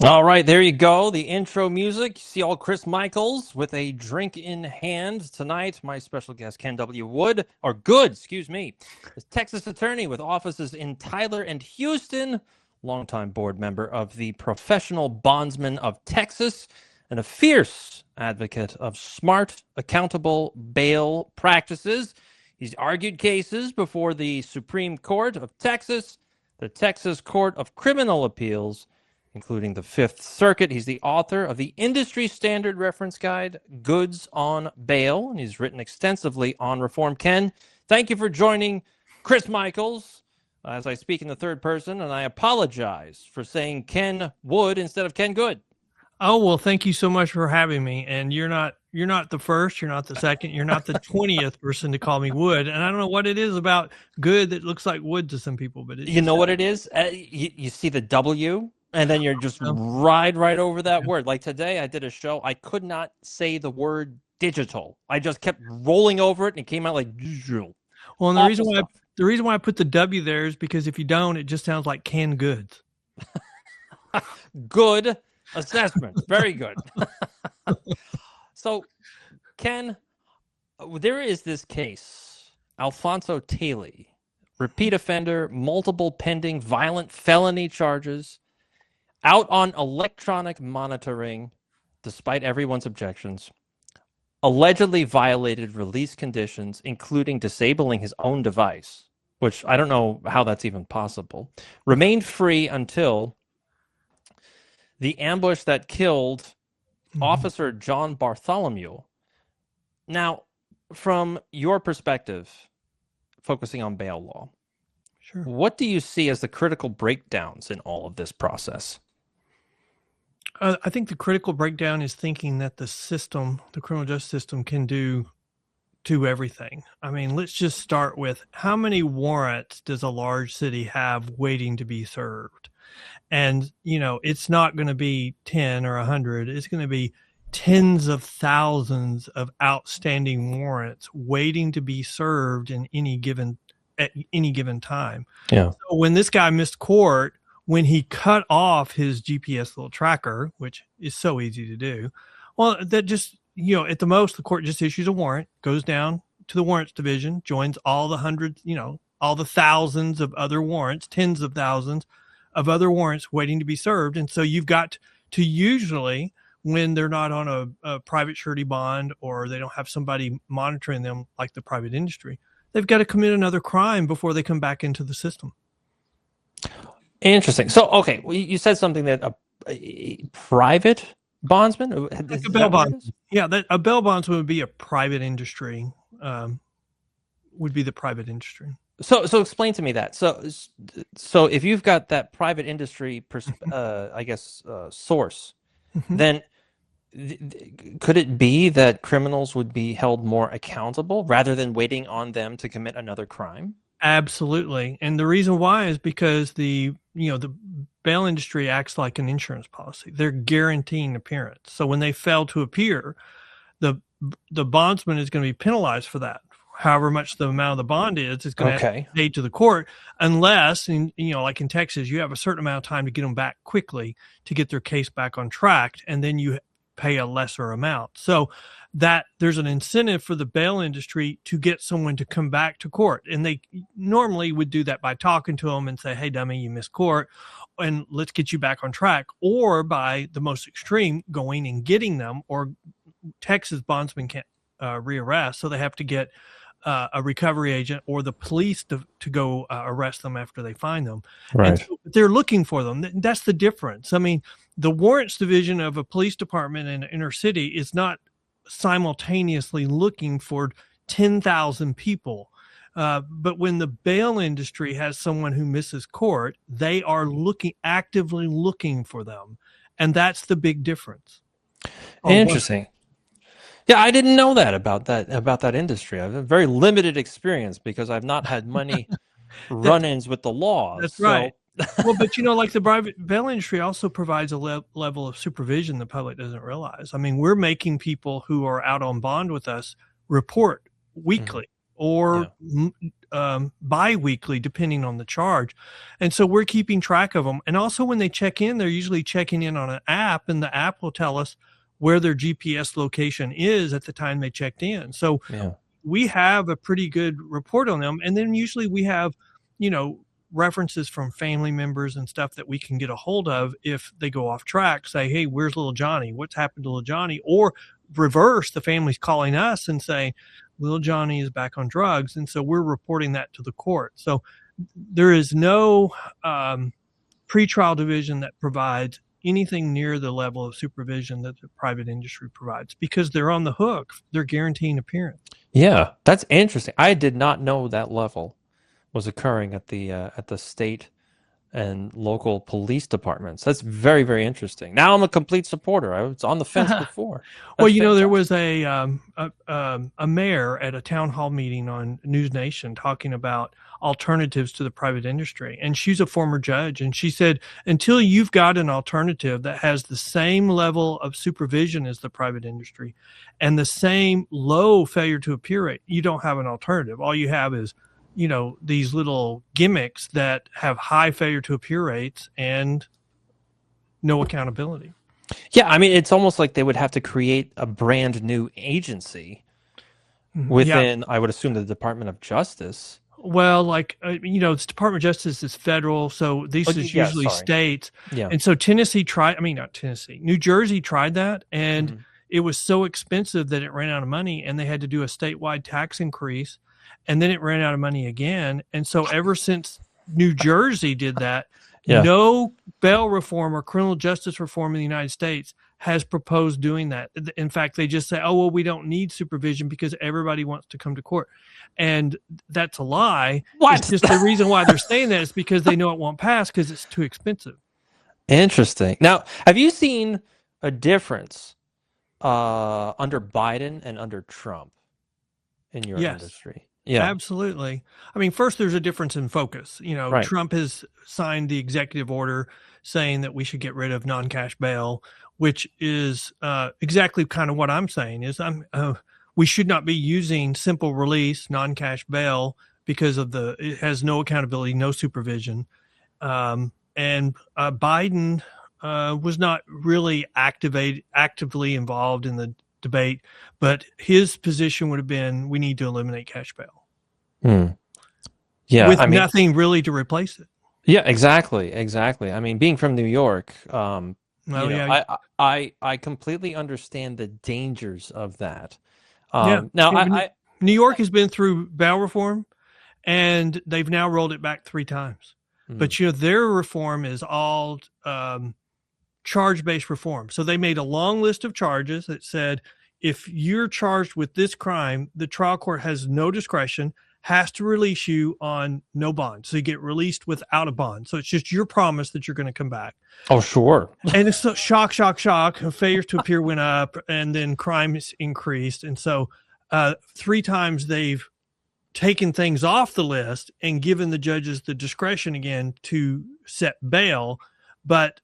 All right, there you go. The intro music. You see all Chris Michaels with a drink in hand tonight. My special guest, Ken W. Wood, or Good, excuse me, is Texas attorney with offices in Tyler and Houston, longtime board member of the Professional Bondsmen of Texas, and a fierce advocate of smart, accountable bail practices. He's argued cases before the Supreme Court of Texas, the Texas Court of Criminal Appeals, including the Fifth Circuit. He's the author of the industry standard reference guide, Goods on Bail, and he's written extensively on reform. Ken, thank you for joining Chris Michaels as I speak in the third person, and I apologize for saying Ken Wood instead of Ken Good. Oh, well, thank you so much for having me. And you're not the first, you're not the second, you're not the 20th person to call me Wood. And I don't know what it is about good that looks like wood to some people, but You know what it is? You see the W, and then you're just right over that word. Like today, I did a show. I could not say the word digital. I just kept rolling over it, and it came out like digital. Well, and the reason why I put the W there is because if you don't, it just sounds like canned goods. Good assessment. Very good. So, Ken, there is this case, Alfonso Taylor, repeat offender, multiple pending violent felony charges, out on electronic monitoring, despite everyone's objections, allegedly violated release conditions, including disabling his own device, which I don't know how that's even possible, remained free until the ambush that killed Officer John Bartholomew. Now, from your perspective, focusing on bail law, sure, what do you see as the critical breakdowns in all of this process? I think the critical breakdown is thinking that the system, the criminal justice system, can do everything. I mean, let's just start with how many warrants does a large city have waiting to be served? And, it's not going to be 10 or 100. It's going to be tens of thousands of outstanding warrants waiting to be served at any given time. Yeah. So when this guy missed court, when he cut off his GPS little tracker, which is so easy to do, well, that just, at the most, the court just issues a warrant, goes down to the warrants division, joins all the hundreds, all the thousands of other warrants, tens of thousands of other warrants waiting to be served. And so you've got to usually, when they're not on a private surety bond or they don't have somebody monitoring them like the private industry, they've got to commit another crime before they come back into the system. Interesting. So, okay, well, you said something that a private bondsman? Like a bail bond. Yeah, a bail bondsman would be a private industry, would be the private industry. So explain to me that. So if you've got that private industry, source, then could it be that criminals would be held more accountable rather than waiting on them to commit another crime? Absolutely. And the reason why is because the bail industry acts like an insurance policy. They're guaranteeing appearance. So when they fail to appear, the bondsman is going to be penalized for that. However much the amount of the bond is going to be paid to the court, unless, like in Texas, you have a certain amount of time to get them back quickly to get their case back on track, and then you pay a lesser amount. So that there's an incentive for the bail industry to get someone to come back to court. And they normally would do that by talking to them and say, hey, dummy, you missed court, and let's get you back on track. Or by the most extreme, going and getting them, or Texas bondsmen can't rearrest, so they have to get a recovery agent or the police to go arrest them after they find them. Right. And so they're looking for them. That's the difference. I mean, the warrants division of a police department in an inner city is not simultaneously looking for 10,000 people. But when the bail industry has someone who misses court, they are actively looking for them. And that's the big difference. Interesting. Yeah, I didn't know that about that industry. I have a very limited experience because I've not had many run-ins with the law. That's right. Well, but like the private bail industry also provides a level of supervision the public doesn't realize. I mean, we're making people who are out on bond with us report weekly or bi-weekly, depending on the charge. And so we're keeping track of them. And also when they check in, they're usually checking in on an app, and the app will tell us where their GPS location is at the time they checked in. So Yeah. we have a pretty good report on them. And then usually we have, references from family members and stuff that we can get a hold of if they go off track, say, hey, where's little Johnny? What's happened to little Johnny? Or reverse, the family's calling us and saying, little Johnny is back on drugs. And so we're reporting that to the court. So there is no pretrial division that provides anything near the level of supervision that the private industry provides, because they're on the hook. They're guaranteeing appearance. Yeah, that's interesting. I did not know that level was occurring at the state and local police departments. That's very, very interesting. Now I'm a complete supporter. I was on the fence before. Well, there was a mayor at a town hall meeting on News Nation talking about alternatives to the private industry. And she's a former judge. And she said, until you've got an alternative that has the same level of supervision as the private industry and the same low failure to appear rate, you don't have an alternative. All you have is these little gimmicks that have high failure to appear rates and no accountability. Yeah, I mean, it's almost like they would have to create a brand new agency within, I would assume, the Department of Justice. Well, the Department of Justice is federal, so this is usually states. Yeah. And so New Jersey tried that, and it was so expensive that it ran out of money, and they had to do a statewide tax increase. And then it ran out of money again. And so ever since New Jersey did that, no bail reform or criminal justice reform in the United States has proposed doing that. In fact, they just say, oh, well, we don't need supervision because everybody wants to come to court. And that's a lie. What? It's just the reason why they're saying that is because they know it won't pass because it's too expensive. Interesting. Now, have you seen a difference under Biden and under Trump in your industry? Yeah, absolutely. I mean, first, there's a difference in focus. Right. Trump has signed the executive order saying that we should get rid of non-cash bail, which is exactly kind of what I'm saying is we should not be using simple release, non-cash bail because it has no accountability, no supervision. And Biden was not really actively involved in the debate, but his position would have been, we need to eliminate cash bail. Yeah, with nothing really to replace it. Yeah, exactly. I mean, being from New York, I completely understand the dangers of that. Now, New York has been through bail reform, and they've now rolled it back 3 times. But their reform is all charge-based reform. So they made a long list of charges that said, if you're charged with this crime, the trial court has no discretion, has to release you on no bond. So you get released without a bond. So it's just your promise that you're going to come back. Oh, sure. And it's so shock. Failures to appear went up, and then crimes increased. And so 3 times they've taken things off the list and given the judges the discretion again to set bail. But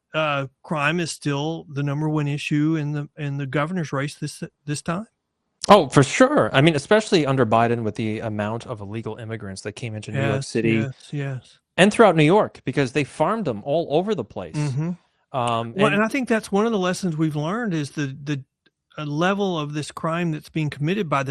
crime is still the number one issue in the governor's race this time. Oh, for sure. I mean, especially under Biden with the amount of illegal immigrants that came into New York City, and throughout New York, because they farmed them all over the place. And I think that's one of the lessons we've learned is the level of this crime that's being committed by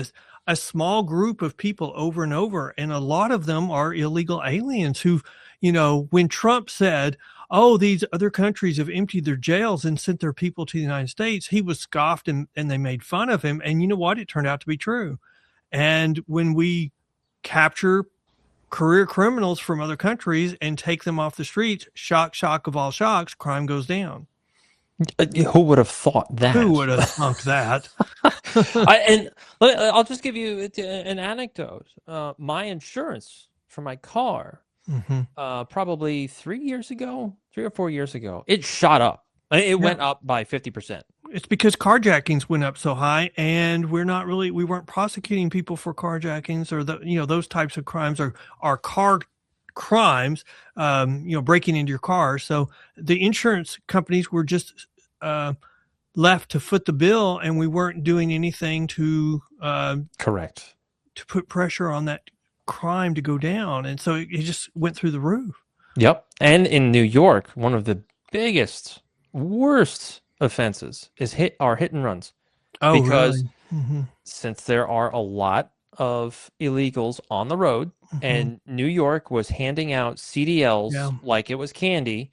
a small group of people over and over, and a lot of them are illegal aliens who, when Trump said, oh, these other countries have emptied their jails and sent their people to the United States, he was scoffed and they made fun of him. And you know what? It turned out to be true. And when we capture career criminals from other countries and take them off the streets, shock of all shocks, crime goes down. Who would have thought that? Who would have thunk that? I'll just give you an anecdote. My insurance for my car, probably 3 or 4 years ago, it shot up. It went up by 50%. It's because carjackings went up so high, and we weren't prosecuting people for carjackings or those types of crimes are car crimes, breaking into your car. So the insurance companies were just left to foot the bill, and we weren't doing anything to correct, to put pressure on that crime to go down, and so it just went through the roof. Yep. And in New York, one of the biggest, worst offenses is hit and runs Oh, because really? Hmm. since there are a lot of illegals on the road Hmm. and New York was handing out CDLs Yeah. like it was candy,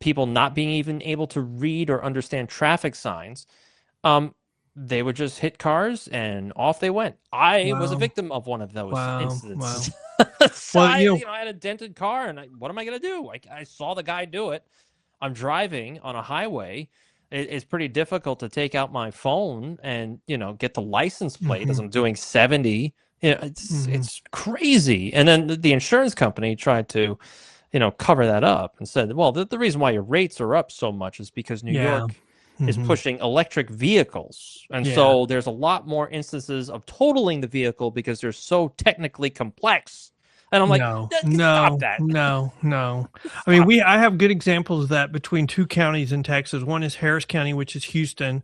people not being even able to read or understand traffic signs, um, they would just hit cars and off they went. I was a Wow. victim of one of those Wow. Wow. incidents. So Well, I, you know, I had a dented car, and what am I going to do? I saw the guy do it. I'm driving on a highway. It's pretty difficult to take out my phone and, you know, get the license plate as hmm I'm doing 70. You know, hmm it's crazy. And then the insurance company tried to, you know, cover that up and said, well, the reason why your rates are up so much is because New Yeah. York is hmm pushing electric vehicles. And Yeah. so there's a lot more instances of totaling the vehicle because they're so technically complex. And I'm like, No, Stop no, that. no, no. I mean, Stop it. I have good examples of that between two counties in Texas. One is Harris County, which is Houston,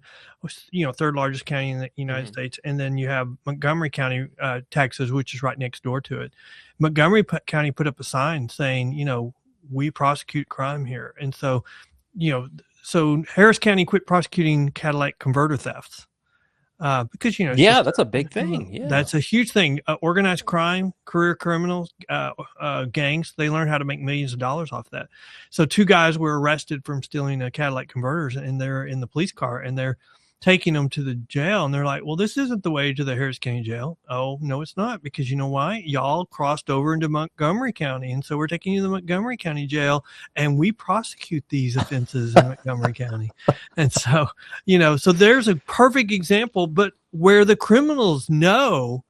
third largest county in the United Mhm. States, and then you have Montgomery County, Texas, which is right next door to it. Montgomery County put up a sign saying, we prosecute crime here, and so, you know, so Harris County quit prosecuting catalytic converter thefts. Because it's Yeah, just that's a big thing. Yeah. that's a huge thing. Organized crime, career criminals, gangs, they learn how to make millions of dollars off that. So two guys were arrested from stealing catalytic converters, and they're in the police car, and they're taking them to the jail, and they're like, well, this isn't the way to the Harris County jail. Oh, no, it's not, because you know why? Y'all crossed over into Montgomery County, and so we're taking you to the Montgomery County jail, and we prosecute these offenses in Montgomery County. And so so there's a perfect example, but where the criminals know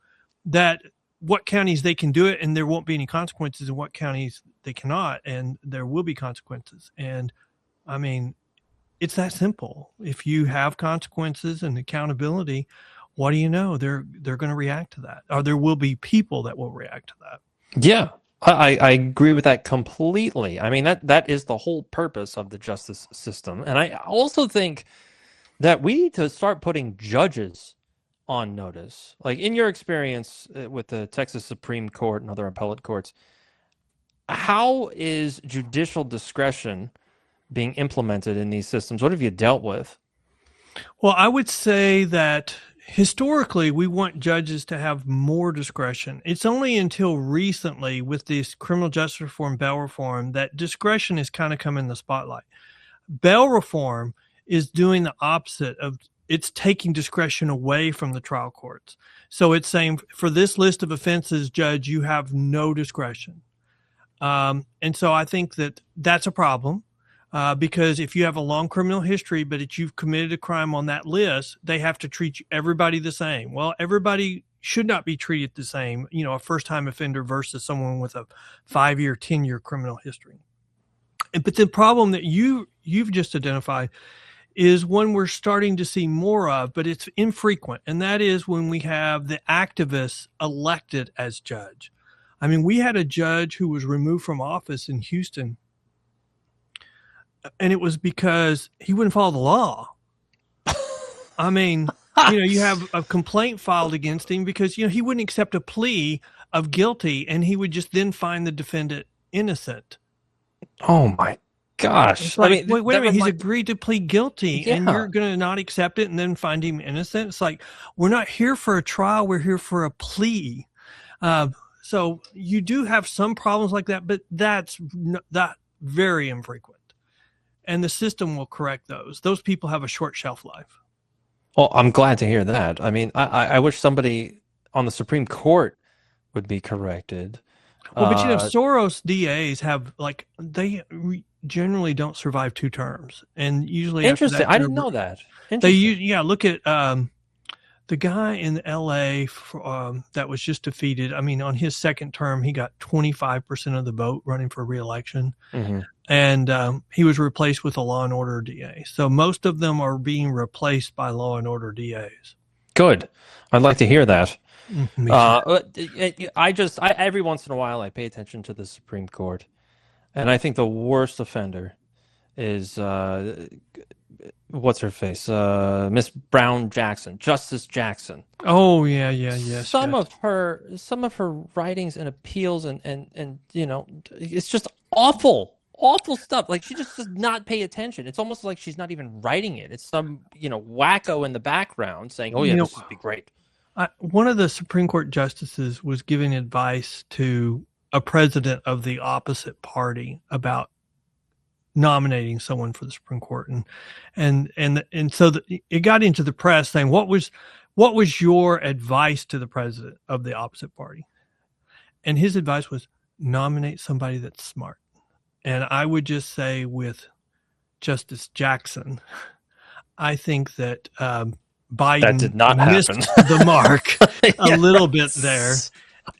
that what counties they can do it and there won't be any consequences, and what counties they cannot, and there will be consequences. And I mean, it's that simple. If you have consequences and accountability, what do you know? They're going to react to that, or there will be people that will react to that. Yeah. I agree with that completely. I mean, that is the whole purpose of the justice system. And I also think that we need to start putting judges on notice. Like in your experience with the Texas Supreme Court and other appellate courts, how is judicial discretion being implemented in these systems? What have you dealt with? Well, I would say that historically, we want judges to have more discretion. It's only until recently, with this criminal justice reform, bail reform, that discretion has kind of come in the spotlight. Bail reform is doing the opposite of it's taking discretion away from the trial courts. So it's saying for this list of offenses, judge, you have no discretion. And so I think that that's a problem. Because if you have a long criminal history, but you've committed a crime on that list, they have to treat everybody the same. Well, everybody should not be treated the same, a first-time offender versus someone with a 5-year, 10-year criminal history. But the problem that you've just identified is one we're starting to see more of, but it's infrequent, and that is when we have the activists elected as judge. I mean, we had a judge who was removed from office in Houston, and it was because he wouldn't follow the law. I mean, you have a complaint filed against him because, he wouldn't accept a plea of guilty, and he would just then find the defendant innocent. Oh my gosh. It's like, wait a minute, he's reminds agreed to plead guilty and Yeah. you're going to not accept it and then find him innocent. It's like, we're not here for a trial. We're here for a plea. So you do have some problems like that, but that's not very infrequent. And the system will correct those. Those people have a short shelf life. Well, I'm glad to hear that. I mean, I wish somebody on the Supreme Court would be corrected. Well, but Uh, Soros DAs have generally don't survive 2 terms, and usually after Interesting. that, I didn't know that. they Interesting. look at the guy in LA that was just defeated. I mean, on his second term, he got 25% of the vote running for reelection. Hmm. And he was replaced with a law and order DA. So most of them are being replaced by law and order DAs. Good. I'd like to hear that. Me too. Every once in a while, I pay attention to the Supreme Court, and I think the worst offender is what's her face? Miss Brown Jackson, Justice Jackson. Oh yeah, yes. Some of her writings and appeals and it's just awful stuff. Like she just does not pay attention. It's almost like she's not even writing it. It's some wacko in the background saying, "Oh yeah, this would be great." One of the Supreme Court justices was giving advice to a president of the opposite party about nominating someone for the Supreme Court, and so it got into the press saying, what was your advice to the president of the opposite party? And his advice was nominate somebody that's smart. And I would just say with Justice Jackson, I think that Biden that did not missed happen. the mark a little bit there.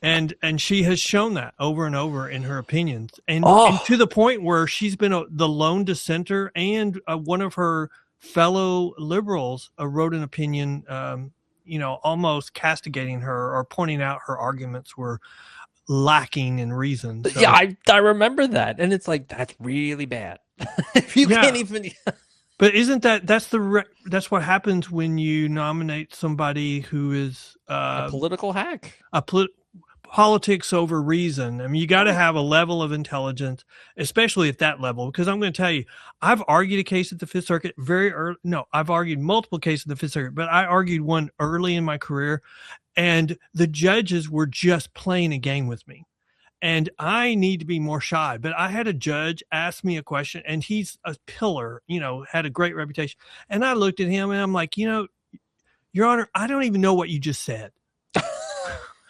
And she has shown that over and over in her opinions, and to the point where she's been the lone dissenter, and one of her fellow liberals wrote an opinion, almost castigating her or pointing out her arguments were lacking in reason. So, yeah, I remember that, and it's like that's really bad. If you can't even. But isn't that's what happens when you nominate somebody who is a political hack? Politics over reason. I mean, you got to have a level of intelligence, especially at that level, because I'm going to tell you, I've argued a case at the Fifth Circuit very early. No, I've argued multiple cases at the Fifth Circuit, but I argued one early in my career, and the judges were just playing a game with me. And I need to be more shy. But I had a judge ask me a question, and he's a pillar, had a great reputation. And I looked at him and I'm like, Your Honor, I don't even know what you just said.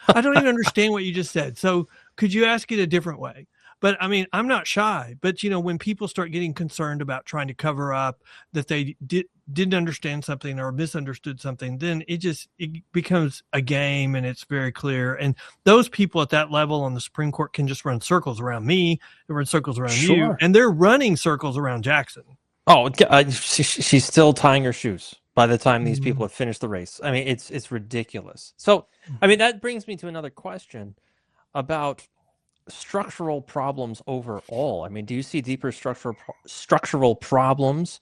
I don't even understand what you just said. So could you ask it a different way? But I mean, I'm not shy. But, when people start getting concerned about trying to cover up that they didn't understand something or misunderstood something, then it becomes a game, and it's very clear. And those people at that level on the Supreme Court can just run circles around me, they run circles around you, and they're running circles around Jackson. Oh, she's still tying her shoes by the time these people have finished the race. I mean, it's ridiculous. So, I mean, that brings me to another question about structural problems overall. I mean, do you see deeper structural problems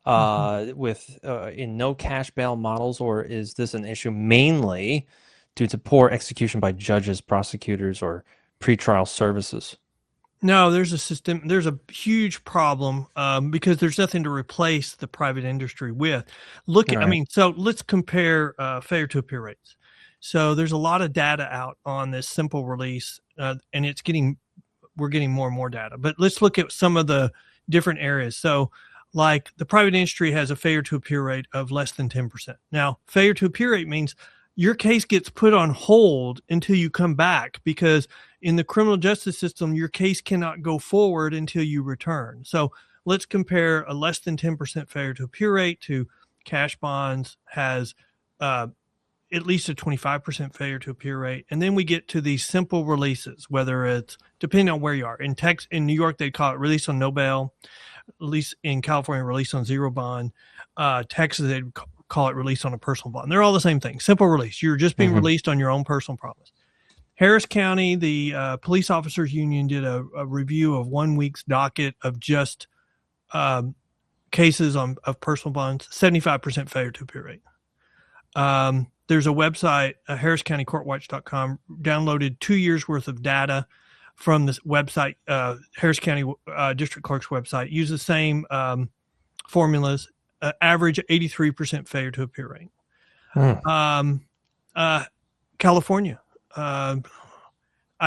with in no cash bail models, or is this an issue mainly due to poor execution by judges, prosecutors, or pretrial services? No, there's a huge problem because there's nothing to replace the private industry with. So let's compare failure to appear rates. So there's a lot of data out on this simple release, and we're getting more and more data. But let's look at some of the different areas. So like the private industry has a failure to appear rate of less than 10%. Now, failure to appear rate means your case gets put on hold until you come back, because in the criminal justice system, your case cannot go forward until you return. So let's compare a less than 10% failure to appear rate to cash bonds has at least a 25% failure to appear rate. And then we get to these simple releases, whether it's depending on where you are. In New York, they'd call it release on no bail. Release in California, release on zero bond. Texas, they'd call it release on a personal bond. They're all the same thing. Simple release. You're just being released on your own personal promise. Harris County, the police officers union did a review of 1 week's docket of just cases of personal bonds, 75% failure to appear rate. There's a website, harriscountycourtwatch.com, downloaded 2 years worth of data from this website, Harris County District Clerk's website, use the same formulas, average 83% failure to appear rate. California, I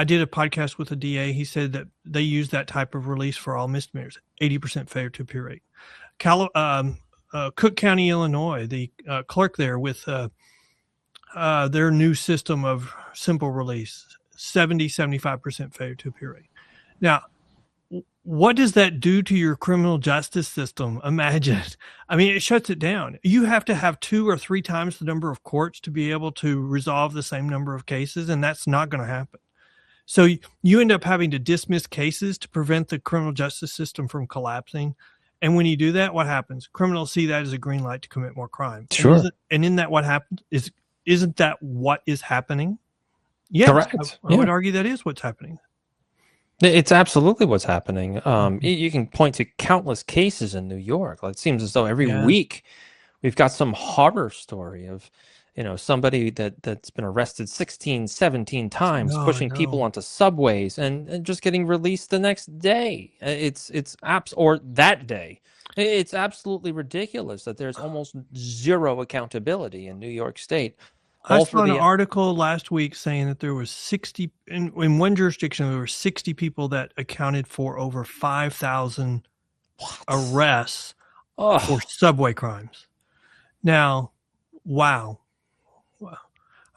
did a podcast with a DA. He said that they use that type of release for all misdemeanors, 80% failure to appear rate. Cook County, Illinois, the clerk there with their new system of simple release, 75% failure to appear rate. Now, what does that do to your criminal justice system? Imagine. I mean, it shuts it down. You have to have 2 or 3 times the number of courts to be able to resolve the same number of cases, and that's not going to happen. So you end up having to dismiss cases to prevent the criminal justice system from collapsing. And when you do that, what happens? Criminals see that as a green light to commit more crime. Sure. And isn't that what happens? Isn't that what is happening? Yes, correct. I would argue that is what's happening. It's absolutely what's happening. Mhm. You can point to countless cases in New York. Like, it seems as though every Yeah. week we've got some horror story of, somebody that's been arrested 16, 17 times, No, I pushing people know. onto subways and just getting released the next day. It's apps or that day. It's absolutely ridiculous that there's almost zero accountability in New York State, I all for saw an the article last week saying that there was 60 in one jurisdiction. There were 60 people that accounted for over 5,000 what? arrests for Oh, subway crimes. Now, wow. Wow.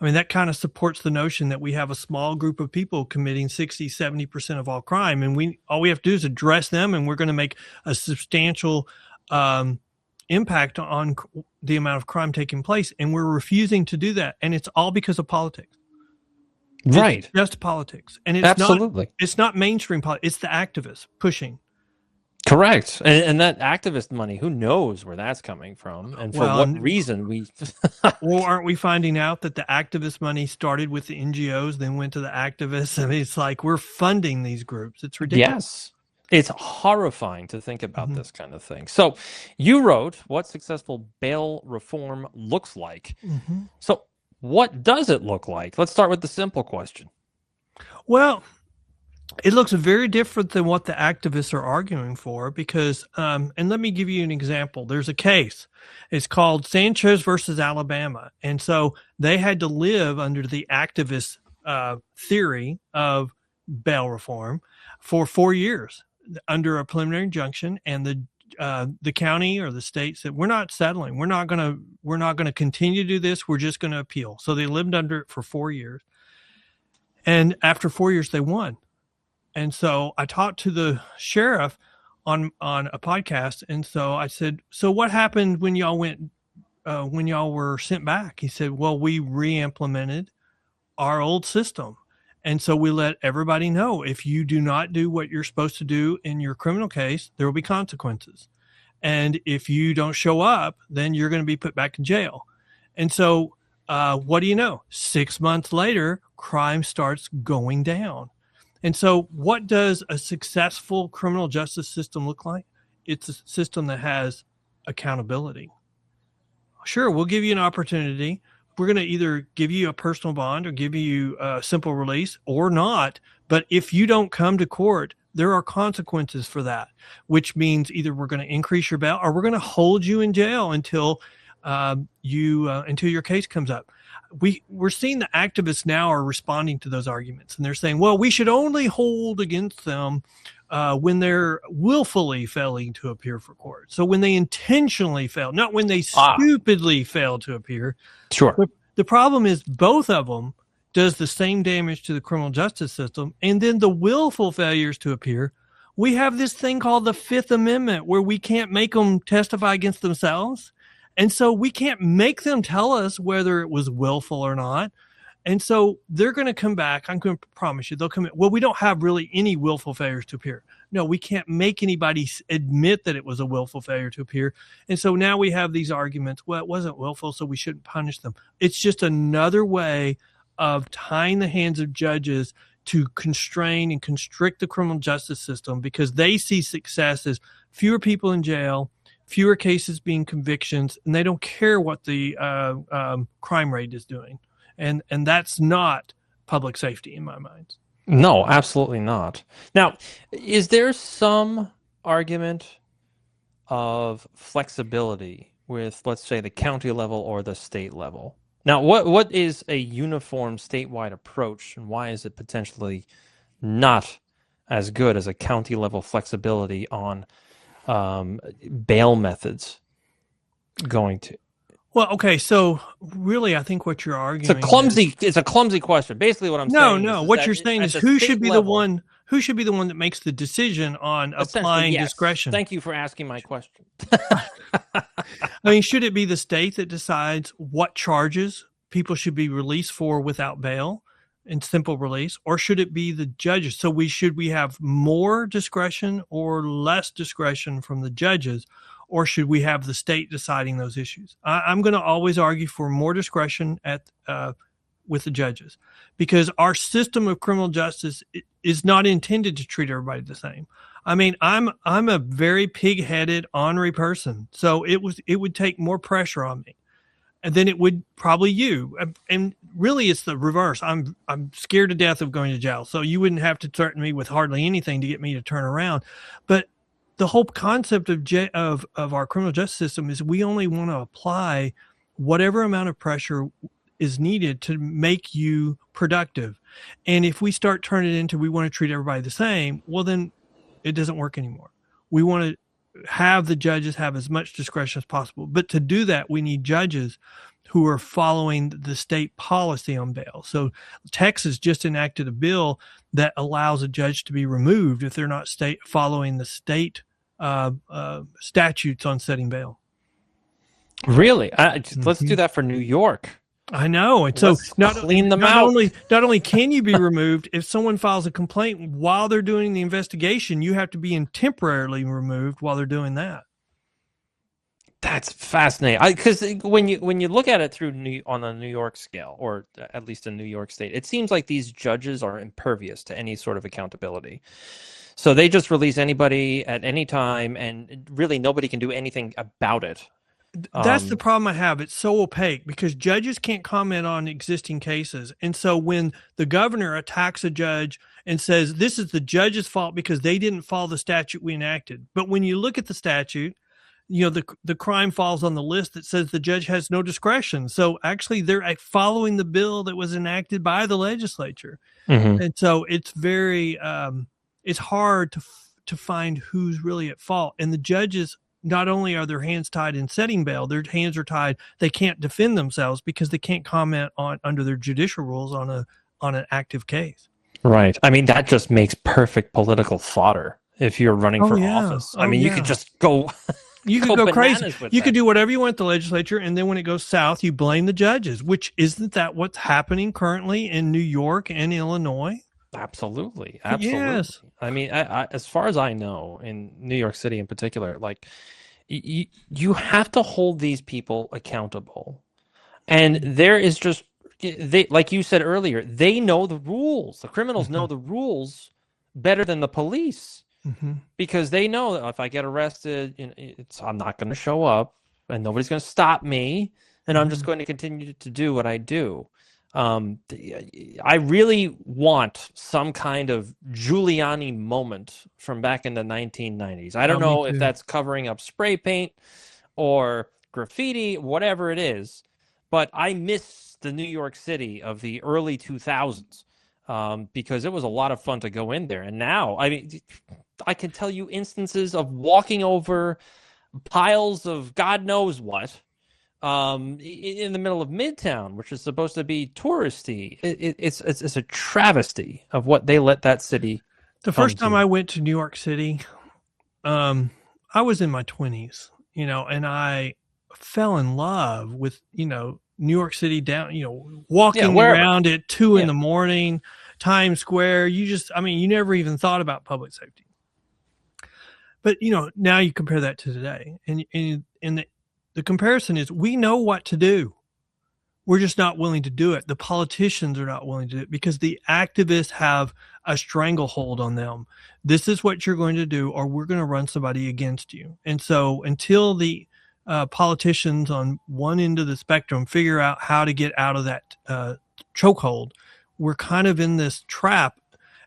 I mean, that kind of supports the notion that we have a small group of people committing 60, 70% of all crime. And all we have to do is address them, and we're going to make a substantial um, impact on the amount of crime taking place. And we're refusing to do that. And it's all because of politics. It's right. just politics. And Absolutely. it's not mainstream politics. It's the activists pushing. Correct. And that activist money, who knows where that's coming from and for Well, what and reason we Well, aren't we finding out that the activist money started with the NGOs, then went to the activists? I mean, it's like we're funding these groups. It's ridiculous. Yes. It's horrifying to think about Mhm. this kind of thing. So, you wrote what successful bail reform looks like. Mhm. So, what does it look like? Let's start with the simple question. Well, it looks very different than what the activists are arguing for because, and let me give you an example. There's a case. It's called Sanchez versus Alabama. And so they had to live under the activist theory of bail reform for 4 years under a preliminary injunction. And the county or the state said, we're not settling. We're not going to continue to do this. We're just going to appeal. So they lived under it for 4 years. And after 4 years, they won. And so I talked to the sheriff on a podcast, and so I said, "So what happened when y'all were sent back?" He said, "Well, we re-implemented our old system, and so we let everybody know if you do not do what you're supposed to do in your criminal case, there will be consequences, and if you don't show up, then you're going to be put back in jail." And so, what do you know? 6 months later, crime starts going down. And so, what does a successful criminal justice system look like? It's a system that has accountability. Sure, we'll give you an opportunity. We're going to either give you a personal bond or give you a simple release or not. But if you don't come to court, there are consequences for that, which means either we're going to increase your bail or we're going to hold you in jail until until your case comes up. We're seeing the activists now are responding to those arguments, and they're saying, well, we should only hold against them when they're willfully failing to appear for court. So when they intentionally fail, not when they Ah, stupidly fail to appear. sure. The problem is both of them does the same damage to the criminal justice system. And then the willful failures to appear, we have this thing called the Fifth Amendment where we can't make them testify against themselves. And so we can't make them tell us whether it was willful or not. And so they're going to come back. I'm going to promise you they'll come in. Well, we don't have really any willful failures to appear. No, we can't make anybody admit that it was a willful failure to appear. And so now we have these arguments. Well, it wasn't willful, so we shouldn't punish them. It's just another way of tying the hands of judges to constrain and constrict the criminal justice system because they see success as fewer people in jail, fewer cases being convictions, and they don't care what the crime rate is doing. And that's not public safety in my mind. No, absolutely not. Now, is there some argument of flexibility with, let's say, the county level or the state level? Now, what is a uniform statewide approach, and why is it potentially not as good as a county level flexibility on bail methods going to? Well, okay, so really, I think what you're It's a arguing is clumsy question. Basically, what I'm no, saying no. is What that you're saying at is the state level, who should be the one that makes the decision on essentially, applying yes. discretion. Thank you for asking my question. I mean, should it be the state that decides what charges people should be released for without bail and simple release, or should it be the judges? So should we have more discretion or less discretion from the judges, or should we have the state deciding those issues? I'm going to always argue for more discretion at with the judges, because our system of criminal justice is not intended to treat everybody the same. I mean, I'm a very pig-headed, ornery person, so it would take more pressure on me than it would probably you. And really, it's the reverse. I'm scared to death of going to jail, so you wouldn't have to threaten me with hardly anything to get me to turn around. But the whole concept of our criminal justice system is we only want to apply whatever amount of pressure is needed to make you productive. And if we start turning it into we want to treat everybody the same, well, then it doesn't work anymore. We want to have the judges have as much discretion as possible. But to do that, we need judges who are following the state policy on bail. So Texas just enacted a bill that allows a judge to be removed if they're not following the state statutes on setting bail. Really? Let's do that for New York. I know. And so not only can you be removed, if someone files a complaint while they're doing the investigation, you have to be temporarily removed while they're doing that. That's fascinating. Because when you look at it on a New York scale, or at least in New York State, it seems like these judges are impervious to any sort of accountability. So they just release anybody at any time, and really nobody can do anything about it. That's the problem I have. It's so opaque because judges can't comment on existing cases. And so when the governor attacks a judge and says, this is the judge's fault because they didn't follow the statute we enacted. But when you look at the statute, the crime falls on the list that says the judge has no discretion. So actually they're following the bill that was enacted by the legislature. Mm-hmm. And so it's very, it's hard to find who's really at fault. And the judges, not only are their hands tied in setting bail, their hands are tied. They can't defend themselves because they can't comment under their judicial rules on an active case. Right. I mean, that just makes perfect political fodder if you're running for office. I mean, you could just go. You could go crazy. You could do whatever you want at the legislature, and then when it goes south, you blame the judges. Which isn't that what's happening currently in New York and Illinois? Absolutely. Yes. I mean, I, as far as I know, in New York City in particular, like you have to hold these people accountable, and there is just like you said earlier, they know the rules. The criminals know the rules better than the police, because they know that if I get arrested, I'm not going to show up, and nobody's going to stop me, and I'm just going to continue to do what I do. I really want some kind of Giuliani moment from back in the 1990s. I don't know if that's covering up spray paint or graffiti, whatever it is, but I miss the New York City of the early 2000s because it was a lot of fun to go in there. And now, I mean, I can tell you instances of walking over piles of God knows what in the middle of Midtown, which is supposed to be touristy. It's a travesty of what they let that city. The first time I went to New York City, I was in my 20s, and I fell in love with, New York City down, walking around at 2 in the morning, Times Square. You never even thought about public safety. But, now you compare that to today, and the comparison is we know what to do. We're just not willing to do it. The politicians are not willing to do it because the activists have a stranglehold on them. This is what you're going to do, or we're going to run somebody against you. And so until the politicians on one end of the spectrum figure out how to get out of that chokehold, we're kind of in this trap.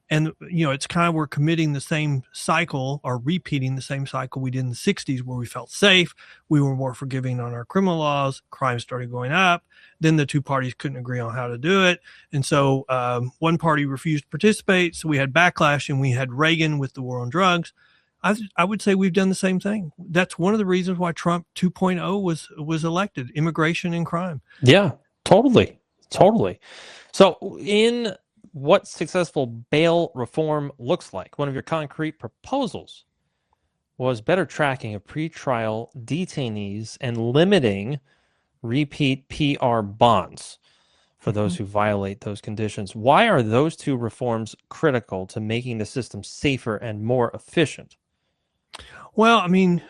And, it's kind of we're committing the same cycle or repeating the same cycle we did in the 60s where we felt safe. We were more forgiving on our criminal laws. Crime started going up. Then the two parties couldn't agree on how to do it. And so one party refused to participate. So we had backlash, and we had Reagan with the war on drugs. I would say we've done the same thing. That's one of the reasons why Trump 2.0 was elected, immigration and crime. Yeah, totally. So in what successful bail reform looks like, one of your concrete proposals was better tracking of pretrial detainees and limiting repeat PR bonds for those who violate those conditions. Why are those two reforms critical to making the system safer and more efficient? Well, I mean,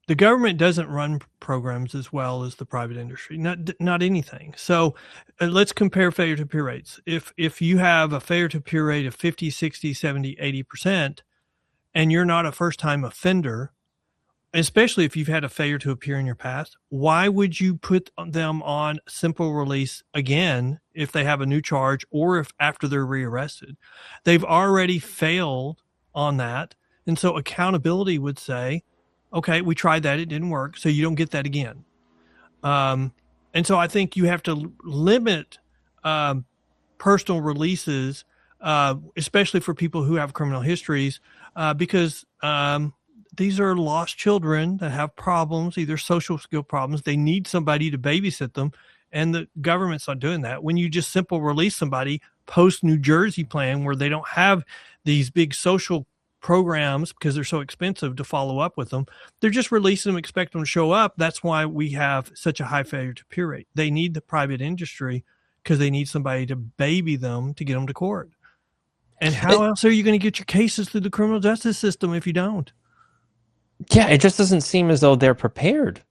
the government doesn't run programs as well as the private industry, not anything. So let's compare failure to appear rates. If you have a failure to appear rate of 50, 60, 70, 80%, and you're not a first time offender, especially if you've had a failure to appear in your past, why would you put them on simple release again if they have a new charge or if after they're rearrested? They've already failed on that. And so accountability would say, okay, we tried that, it didn't work, so you don't get that again. And so I think you have to limit personal releases, especially for people who have criminal histories, because these are lost children that have problems, either social skill problems. They need somebody to babysit them, and the government's not doing that. When you just simple release somebody post New Jersey plan where they don't have these big social programs because they're so expensive to follow up with them, they're just releasing them, expect them to show up. That's why we have such a high failure to appear rate. They need the private industry because they need somebody to baby them to get them to court. And how else are you going to get your cases through the criminal justice system if you don't? Yeah, it just doesn't seem as though they're prepared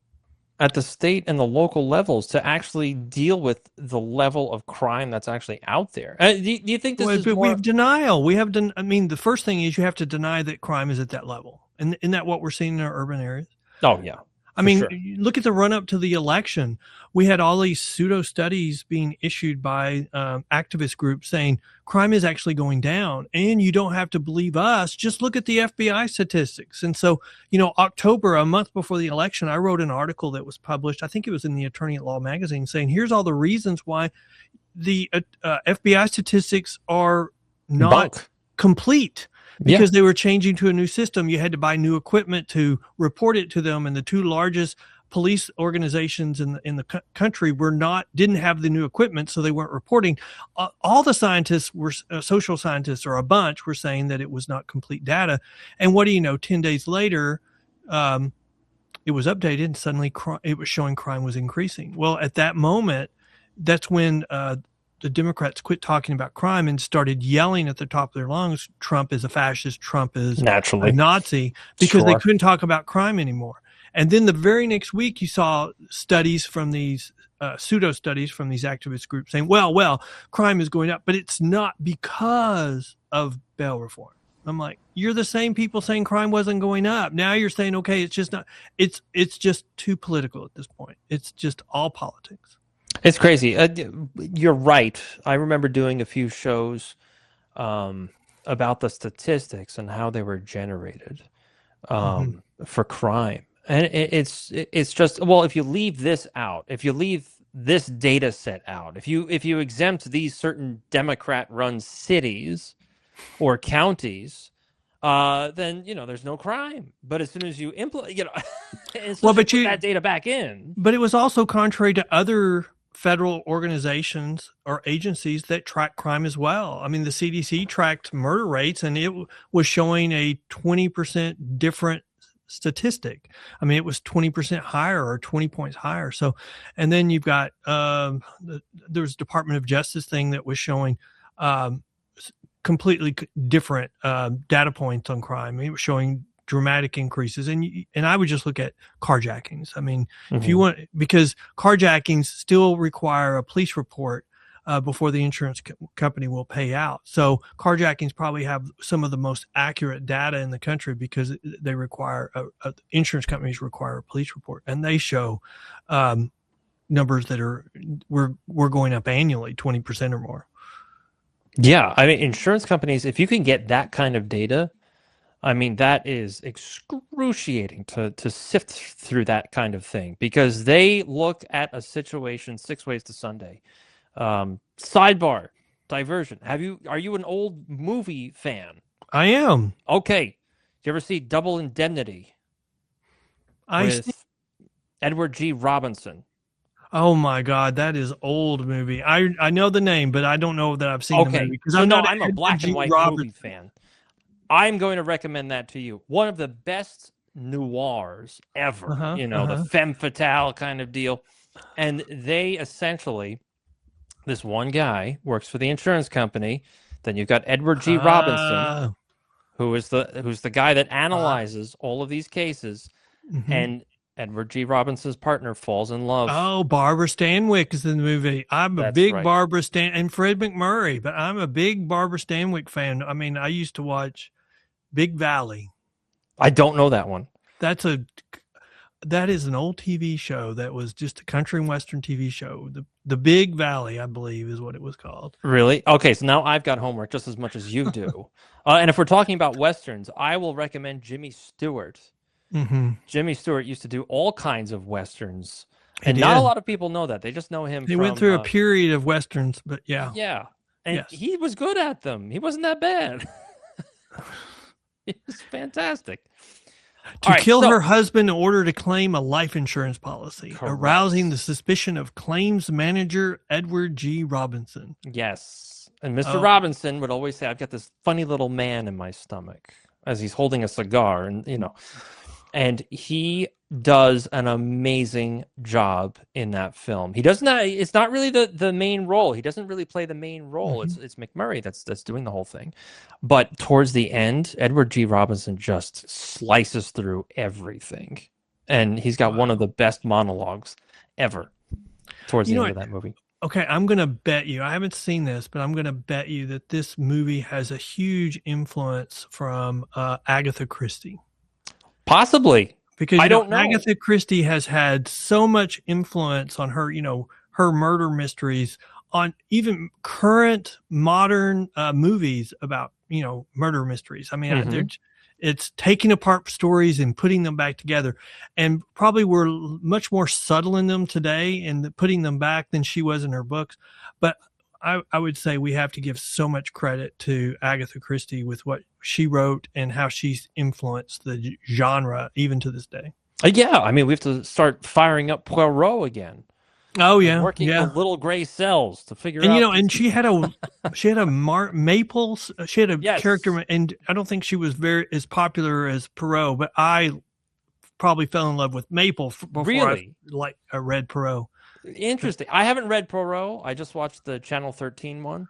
at the state and the local levels to actually deal with the level of crime that's actually out there. Do you think this is more... We have denial. I mean, the first thing is you have to deny that crime is at that level. And isn't that what we're seeing in our urban areas? Oh, yeah. I mean, look at the run up to the election. We had all these pseudo studies being issued by activist groups saying crime is actually going down, and you don't have to believe us. Just look at the FBI statistics. And so, October, a month before the election, I wrote an article that was published. I think it was in the Attorney at Law magazine, saying here's all the reasons why the FBI statistics are not complete. Because they were changing to a new system. You had to buy new equipment to report it to them, and the two largest police organizations in the country didn't have the new equipment, so they weren't reporting. All the scientists were social scientists, or a bunch, were saying that it was not complete data. And what do you know? 10 days later, it was updated, and suddenly it was showing crime was increasing. Well, at that moment, that's when the Democrats quit talking about crime and started yelling at the top of their lungs, Trump is a fascist, Trump is a Nazi, because they couldn't talk about crime anymore. And then the very next week, you saw studies from these pseudo studies from these activist groups saying, well, crime is going up, but it's not because of bail reform. I'm like, you're the same people saying crime wasn't going up. Now you're saying, okay, it's just not, it's just too political at this point. It's just all politics. It's crazy. You're right. I remember doing a few shows about the statistics and how they were generated for crime. And it's just, well, if you leave this out, if you leave this data set out, if you exempt these certain Democrat-run cities or counties, then there's no crime. But as soon as you implement, put that data back in. But it was also contrary to other federal organizations or agencies that track crime as well. I mean, the CDC tracked murder rates, and it was showing a 20% different statistic. I mean, it was 20% higher or 20 points higher. So, and then you've got there's Department of Justice thing that was showing completely different data points on crime. It was showing dramatic increases, and I would just look at carjackings. I mean, if you want, because carjackings still require a police report before the insurance company will pay out. So carjackings probably have some of the most accurate data in the country because they require insurance companies require a police report, and they show numbers that we're going up annually 20% or more. Yeah, I mean, insurance companies, if you can get that kind of data, I mean, that is excruciating to sift through that kind of thing, because they look at a situation 6 ways to Sunday. Sidebar, diversion. Are you an old movie fan? I am. Okay. Did you ever see Double Indemnity with Edward G. Robinson? Oh my God, that is old movie. I know the name, but I don't know that I've seen the movie, because I'm a black and white movie fan. I'm going to recommend that to you. One of the best noirs ever, the femme fatale kind of deal. And they essentially, this one guy works for the insurance company. Then you've got Edward G. Robinson, who's the guy that analyzes all of these cases. And Edward G. Robinson's partner falls in love. Oh, Barbara Stanwyck is in the movie. I'm a That's big right. Barbara Stan and Fred McMurray, but I'm a big Barbara Stanwyck fan. I mean, I used to watch Big Valley. I don't know that one. That is an old TV show that was just a country and western TV show. The Big Valley, I believe, is what it was called. Really? Okay, so now I've got homework just as much as you do. And if we're talking about westerns, I will recommend Jimmy Stewart. Mm-hmm. Jimmy Stewart used to do all kinds of westerns, He and not a did. lot of people know that. They just know him He from went through a period of westerns, but yeah. yeah, and Yes. he was good at them. He wasn't that bad. He was fantastic. To All right, kill so- her husband in order to claim a life insurance policy, Correct. arousing the suspicion of claims manager Edward G. Robinson. Yes, and Mr. Oh. Robinson would always say, "I've got this funny little man in my stomach," as he's holding a cigar, and and he does an amazing job in that film. He does not. It's not really the main role. He doesn't really play the main role. It's McMurray that's doing the whole thing. But towards the end, Edward G. Robinson just slices through everything, and he's got one of the best monologues ever towards the end of that movie. Okay, I'm going to bet you, I haven't seen this, but I'm going to bet you that this movie has a huge influence from Agatha Christie. Possibly. Because I don't know. Agatha Christie has had so much influence on her, her murder mysteries, on even current modern movies about, murder mysteries. I mean, it's taking apart stories and putting them back together. And probably we're much more subtle in them today and putting them back than she was in her books. But I would say we have to give so much credit to Agatha Christie with what she wrote and how she's influenced the genre even to this day. Yeah, I mean, we have to start firing up Poirot again. Oh yeah, working yeah. the little gray cells to figure And out. and she had a Maples. She had a Yes. character, and I don't think she was very as popular as Poirot, but I probably fell in love with Maple before I read Poirot. Interesting. I haven't read Poirot. I just watched the Channel 13 one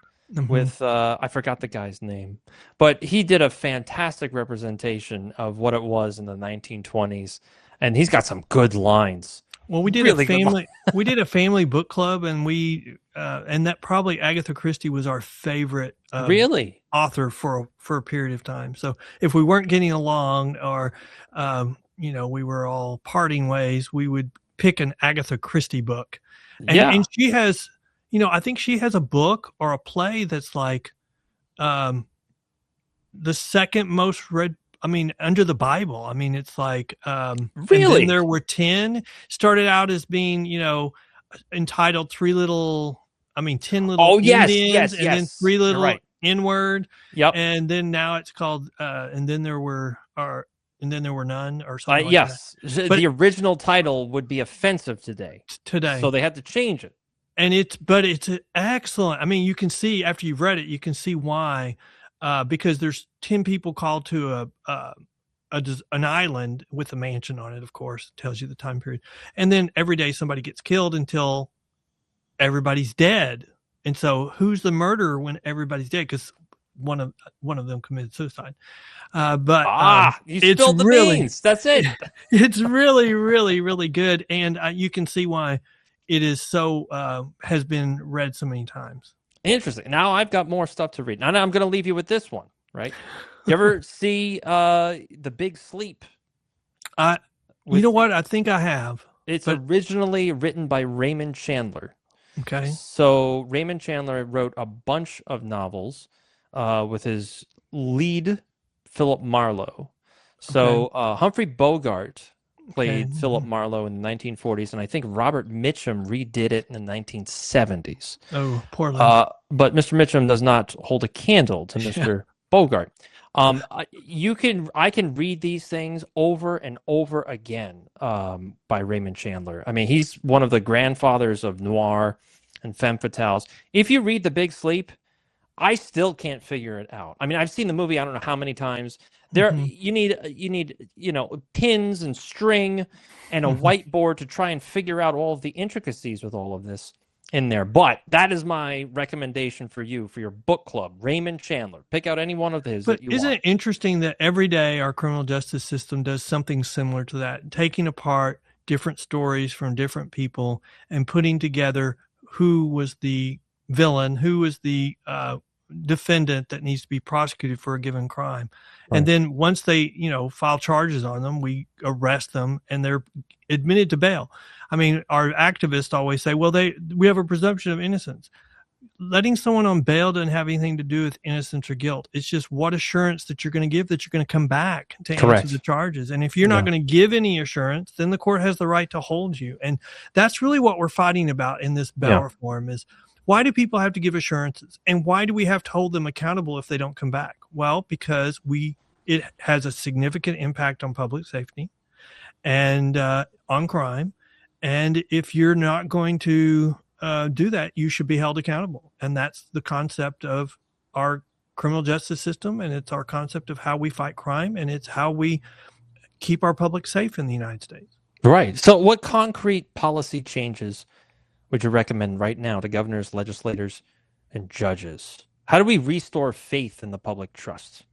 with I forgot the guy's name, but he did a fantastic representation of what it was in the 1920s, and he's got some good lines. Well, we did Really a family we did a family book club, and we and that probably Agatha Christie was our favorite really author for a period of time. So if we weren't getting along, or we were all parting ways, we would pick an Agatha Christie book. And she has, I think she has a book or a play that's like the second most read. I mean, under the Bible. I mean, it's like really. And then there were 10. Started out as being, entitled 10 little Indians, and then 3 little inward. Yep. And then now it's called and then there were none, or something like yes. that. The original title would be offensive today. So they had to change it. And it's excellent. I mean, you can see after you've read it, you can see why, because there's 10 people called to an island with a mansion on it. Of course, tells you the time period. And then every day somebody gets killed until everybody's dead. And so who's the murderer when everybody's dead? Because one of them committed suicide. You spilled the beans. That's it. It's really, really, really good, and you can see why it is so has been read so many times. Interesting. Now I've got more stuff to read. Now I'm going to leave you with this one. Right? You ever see The Big Sleep? You know what? I think I have. It's originally written by Raymond Chandler. Okay. So Raymond Chandler wrote a bunch of novels with his lead, Philip Marlowe. So Humphrey Bogart played Philip Marlowe in the 1940s, and I think Robert Mitchum redid it in the 1970s. Oh, poor but Mr. Mitchum does not hold a candle to Mr. Bogart. I can read these things over and over again by Raymond Chandler. I mean, he's one of the grandfathers of noir and femme fatales. If you read The Big Sleep, I still can't figure it out. I mean, I've seen the movie I don't know how many times. You need pins and string and a whiteboard to try and figure out all of the intricacies with all of this in there. But that is my recommendation for you for your book club, Raymond Chandler. Pick out any one of his. But isn't it interesting that every day our criminal justice system does something similar to that, taking apart different stories from different people and putting together who was the villain, who was the defendant that needs to be prosecuted for a given crime. Right. And then once they, file charges on them, we arrest them and they're admitted to bail. I mean, our activists always say, well, we have a presumption of innocence. Letting someone on bail doesn't have anything to do with innocence or guilt. It's just what assurance that you're going to give that you're going to come back to Correct. answer the charges. And if you're not going to give any assurance, then the court has the right to hold you. And that's really what we're fighting about in this bail reform is, why do people have to give assurances? And why do we have to hold them accountable if they don't come back? Well, because it has a significant impact on public safety and on crime. And if you're not going to do that, you should be held accountable. And that's the concept of our criminal justice system. And it's our concept of how we fight crime. And it's how we keep our public safe in the United States. Right. So what concrete policy changes would you recommend right now to governors, legislators, and judges? How do we restore faith in the public trust?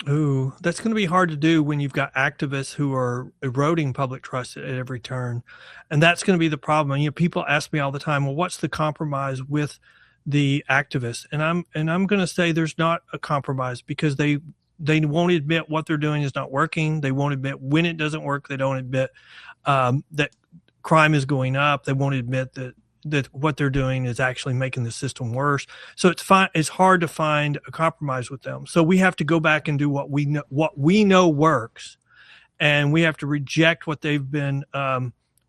Ooh, that's going to be hard to do when you've got activists who are eroding public trust at every turn. And that's going to be the problem. People ask me all the time, well, what's the compromise with the activists? And I'm going to say there's not a compromise, because they won't admit what they're doing is not working. They won't admit when it doesn't work. They don't admit that crime is going up. They won't admit that what they're doing is actually making the system worse. So it's hard to find a compromise with them. So we have to go back and do what we know works, and we have to reject what they've been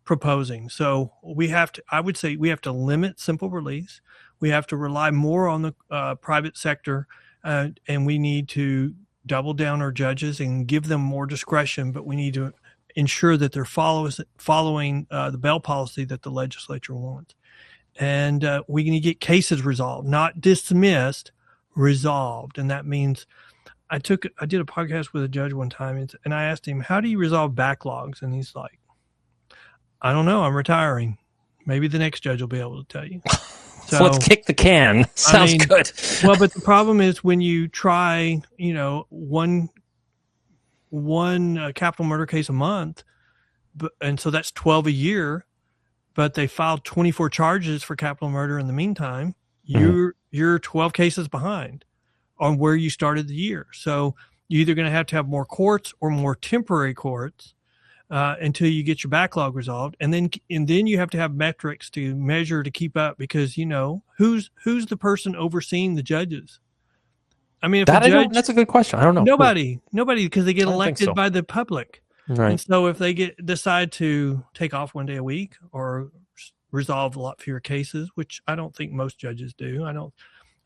proposing. So I would say we have to limit simple release. We have to rely more on the private sector, and we need to double down our judges and give them more discretion, but we need to ensure that they're following the bail policy that the legislature wants. And we need to get cases resolved, not dismissed, resolved. And that means I did a podcast with a judge one time, and I asked him, how do you resolve backlogs? And he's like, I don't know. I'm retiring. Maybe the next judge will be able to tell you. So let's kick the can. Sounds good. Well, but the problem is when you try, one capital murder case a month, and so that's 12 a year, but they filed 24 charges for capital murder in the meantime, you're 12 cases behind on where you started the year. So you're either going to have more courts or more temporary courts until you get your backlog resolved. And then you have to have metrics to measure to keep up, because who's the person overseeing the judges? I mean, that's a good question. I don't know. Nobody, because they get elected by the public. Right. And so if they decide to take off one day a week or resolve a lot fewer cases, which I don't think most judges do.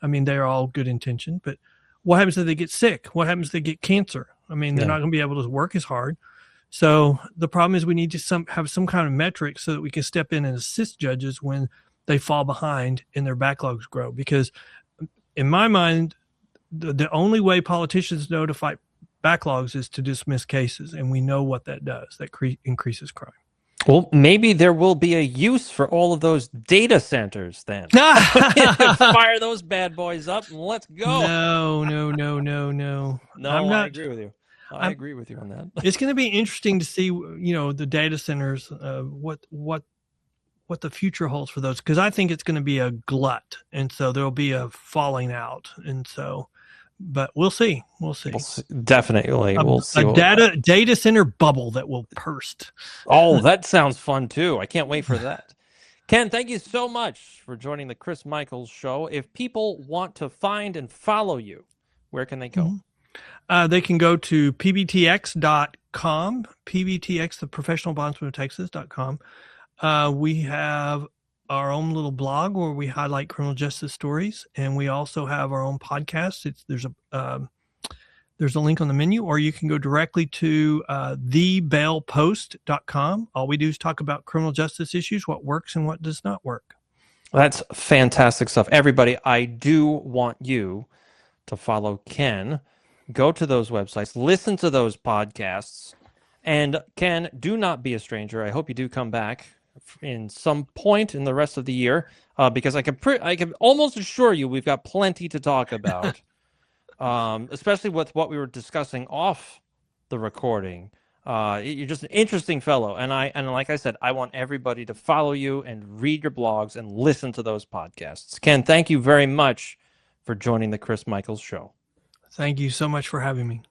They're all good intention, but what happens if they get sick? What happens if they get cancer? They're not going to be able to work as hard. So the problem is we need to have some kind of metric so that we can step in and assist judges when they fall behind and their backlogs grow. Because in my mind, the only way politicians know to fight backlogs is to dismiss cases, and we know what that does. That increases crime. Well, maybe there will be a use for all of those data centers then. Fire those bad boys up and let's go. No. I agree with you. I agree with you on that. It's going to be interesting to see, the data centers, what the future holds for those, because I think it's going to be a glut, and so there'll be a falling out, and so. But we'll see. Definitely. We'll see. A data center bubble that will burst. Oh, that sounds fun too. I can't wait for that. Ken, thank you so much for joining the Chris Michaels Show. If people want to find and follow you, where can they go? They can go to pbtx.com, PBTX, the Professional Bondsmen of Texas.com. We have our own little blog where we highlight criminal justice stories, and we also have our own podcast. There's a link on the menu, or you can go directly to thebailpost.com. All we do is talk about criminal justice issues, what works and what does not work. That's fantastic stuff. Everybody, I do want you to follow Ken. Go to those websites, listen to those podcasts, and Ken, do not be a stranger. I hope you do come back in some point in the rest of the year, because I can almost assure you we've got plenty to talk about, especially with what we were discussing off the recording You're just an interesting fellow, and like I said, I want everybody to follow you and read your blogs and listen to those podcasts. Ken, thank you very much for joining the Chris Michaels Show. Thank you so much for having me.